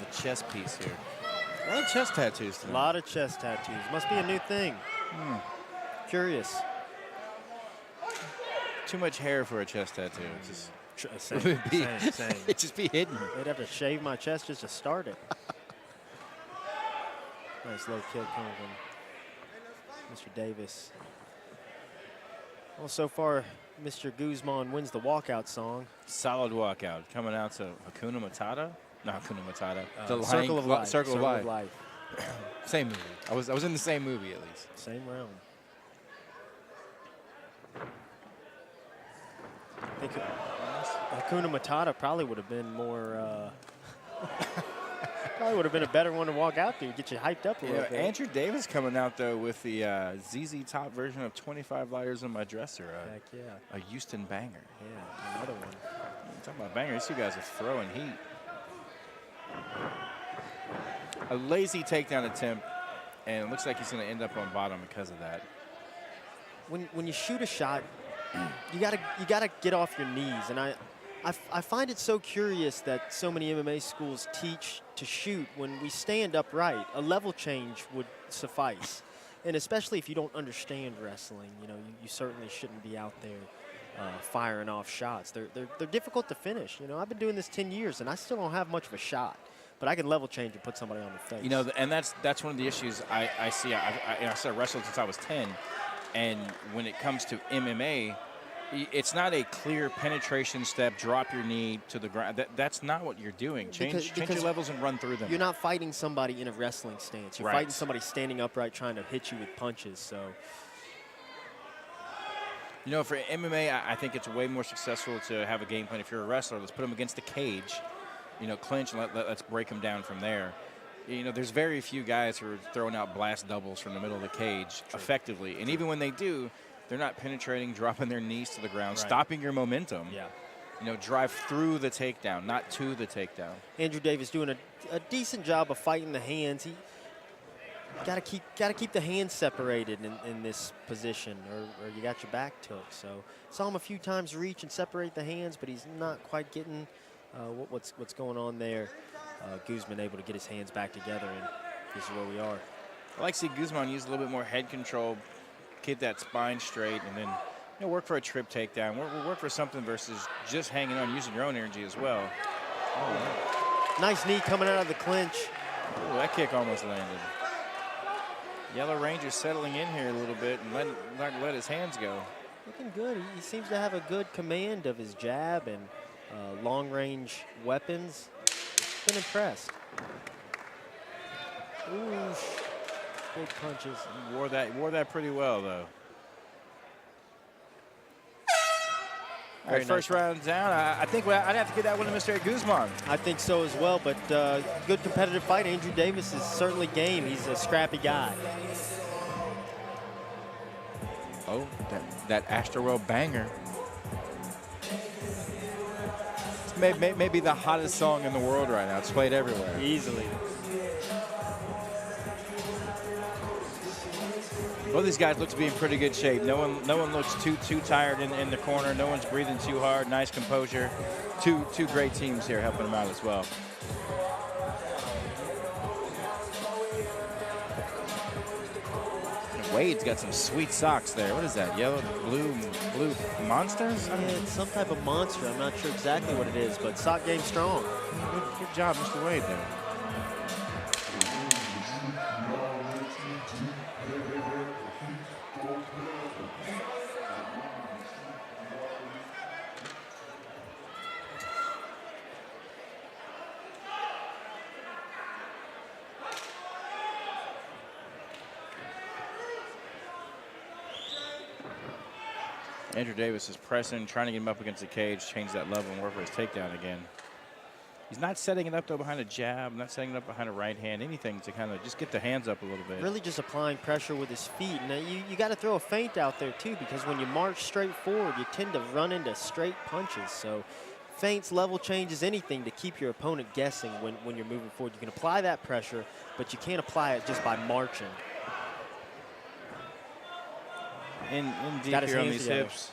the chest piece here. A lot of chest tattoos tonight. A lot of chest tattoos. Must be a new thing. Curious. Too much hair for a chest tattoo. It's just Same. it'd just be hidden. They'd have to shave my chest just to start it. Nice low kick coming from Mr. Davis. Well, so far, Mr. Guzman wins the walkout song. Solid walkout. Coming out to Hakuna Matata. No, Hakuna Matata. The Circle of Life. Circle of Life. Same movie. I was in the same movie at least. Same realm. I think Hakuna Matata probably would have been more. Probably would have been a better one to walk out to, get you hyped up a little bit. Andrew Davis coming out though with the ZZ Top version of 25 Lighters in My Dresser. Heck yeah. A Houston banger. Yeah, another one. Talking about bangers, these two guys are throwing heat. A lazy takedown attempt, and it looks like he's going to end up on bottom because of that. When you shoot a shot, you gotta get off your knees, and I find it so curious that so many MMA schools teach to shoot when we stand upright. A level change would suffice, and especially if you don't understand wrestling, you know, you certainly shouldn't be out there firing off shots. They're difficult to finish. You know, I've been doing this 10 years, and I still don't have much of a shot, but I can level change and put somebody on the face. You know, and that's one of the issues I see. I started wrestling since I was 10, and when it comes to MMA, it's not a clear penetration step, drop your knee to the ground. That's not what you're doing. Change your levels and run through them. You're not fighting somebody in a wrestling stance. You're fighting somebody standing upright trying to hit you with punches. So, you know, for MMA, I think it's way more successful to have a game plan. If you're a wrestler, let's put them against the cage, you know, clinch, and let's break them down from there. You know, there's very few guys who are throwing out blast doubles from the middle of the cage effectively. And even when they do, they're not penetrating, dropping their knees to the ground, stopping your momentum. Yeah. You know, drive through the takedown, not to the takedown. Andrew Davis doing a decent job of fighting the hands. He gotta keep the hands separated in this position, or you got your back took. So saw him a few times reach and separate the hands, but he's not quite getting what's going on there. Guzman able to get his hands back together, and this is where we are. I like to see Guzman use a little bit more head control, keep that spine straight, and then work for a trip takedown. Work for something versus just hanging on, using your own energy as well. Oh. Nice knee coming out of the clinch. Ooh, that kick almost landed. Yellow Ranger settling in here a little bit and not let his hands go. Looking good. He seems to have a good command of his jab and long-range weapons. Been impressed. Ooh, big punches. He wore that pretty well, though. All right, first round down. I think I'd have to give that one to Mr. Guzman. I think so as well, but good competitive fight. Andrew Davis is certainly game. He's a scrappy guy. Oh, that Astroworld banger. It's maybe the hottest song in the world right now. It's played everywhere. Easily. Both these guys look to be in pretty good shape. No one looks too tired in the corner. No one's breathing too hard. Nice composure. Two great teams here helping them out as well. And Wade's got some sweet socks there. What is that? Yellow, blue monsters? Yeah, it's some type of monster. I'm not sure exactly what it is, but sock game strong. Good job, Mr. Wade there. Andrew Davis is pressing, trying to get him up against the cage, change that level, and work for his takedown again. He's not setting it up, though, behind a jab, not setting it up behind a right hand, anything to kind of just get the hands up a little bit. Really just applying pressure with his feet. Now, you got to throw a feint out there, too, because when you march straight forward, you tend to run into straight punches. So feints, level changes, anything to keep your opponent guessing when you're moving forward. You can apply that pressure, but you can't apply it just by marching. In deep here on these hips.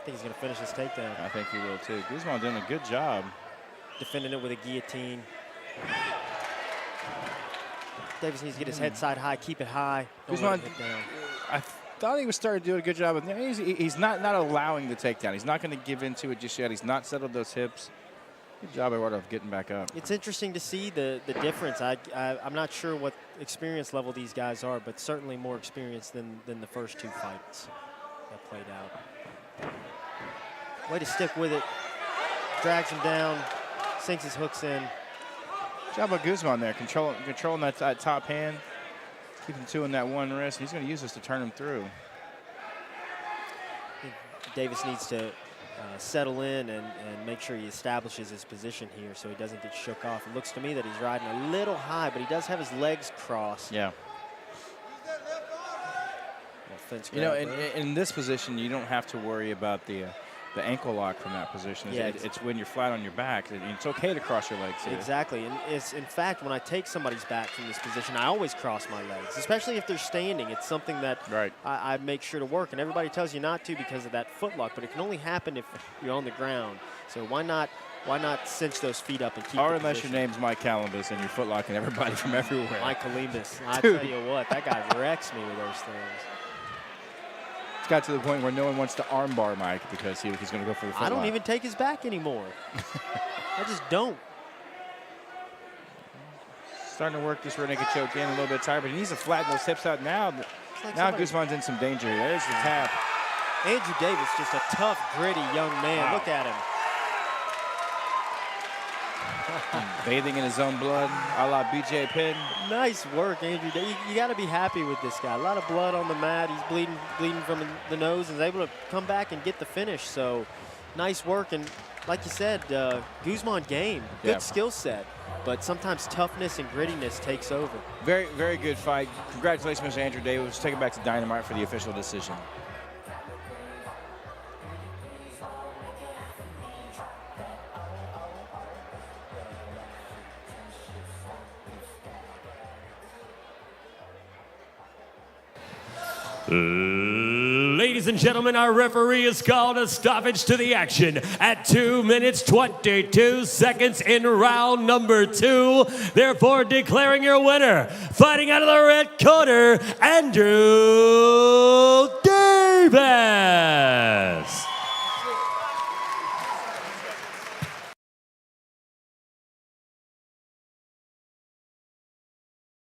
I think he's going to finish his takedown. I think he will, too. Guzman doing a good job. Defending it with a guillotine. Davis needs to get his head side high, keep it high. Don't let it hit down. I thought he was starting to do a good job. He's not allowing the takedown. He's not going to give into it just yet. He's not settled those hips. Good job, Eduardo, of getting back up. It's interesting to see the difference. I'm not sure what experience level these guys are, but certainly more experienced than the first 2 fights that played out. Way to stick with it. Drags him down, sinks his hooks in. Good job by Guzman there, controlling that top hand, keeping 2 in that one wrist. He's going to use this to turn him through. I think Davis needs to settle in and make sure he establishes his position here so he doesn't get shook off. It looks to me that he's riding a little high, but he does have his legs crossed. Yeah. You know, in this position, you don't have to worry about the ankle lock from that position. Yeah, it's when you're flat on your back. It's okay to cross your legs here. Exactly. And in fact, when I take somebody's back from this position, I always cross my legs, especially if they're standing. It's something that I make sure to work. And everybody tells you not to because of that foot lock, but it can only happen if you're on the ground. So why not cinch those feet up and keep Or unless your name's Mike Columbus and you're foot locking everybody from everywhere. Mike Columbus. I tell you what, that guy wrecks me with those things. It's got to the point where no one wants to armbar Mike because he's going to go for the foot I don't lock. even take his back anymore. I just don't. Starting to work this rear naked choke in a little bit tired, but he needs to flatten those hips out now. Like now Guzman's in some danger. There's the tap. Andrew Davis, just a tough, gritty young man. Wow. Look at him. Bathing in his own blood, a la BJ Penn. Nice work, Andrew. You got to be happy with this guy. A lot of blood on the mat. He's bleeding from the nose and is able to come back and get the finish. So nice work. And like you said, Guzman game. Good skill set. But sometimes toughness and grittiness takes over. Very, very good fight. Congratulations, Mr. Andrew Davis. Take it back to Dynamite for the official decision. Ladies and gentlemen, our referee has called a stoppage to the action at 2 minutes 22 seconds in round number 2. Therefore, declaring your winner, fighting out of the red corner, Andrew Davis.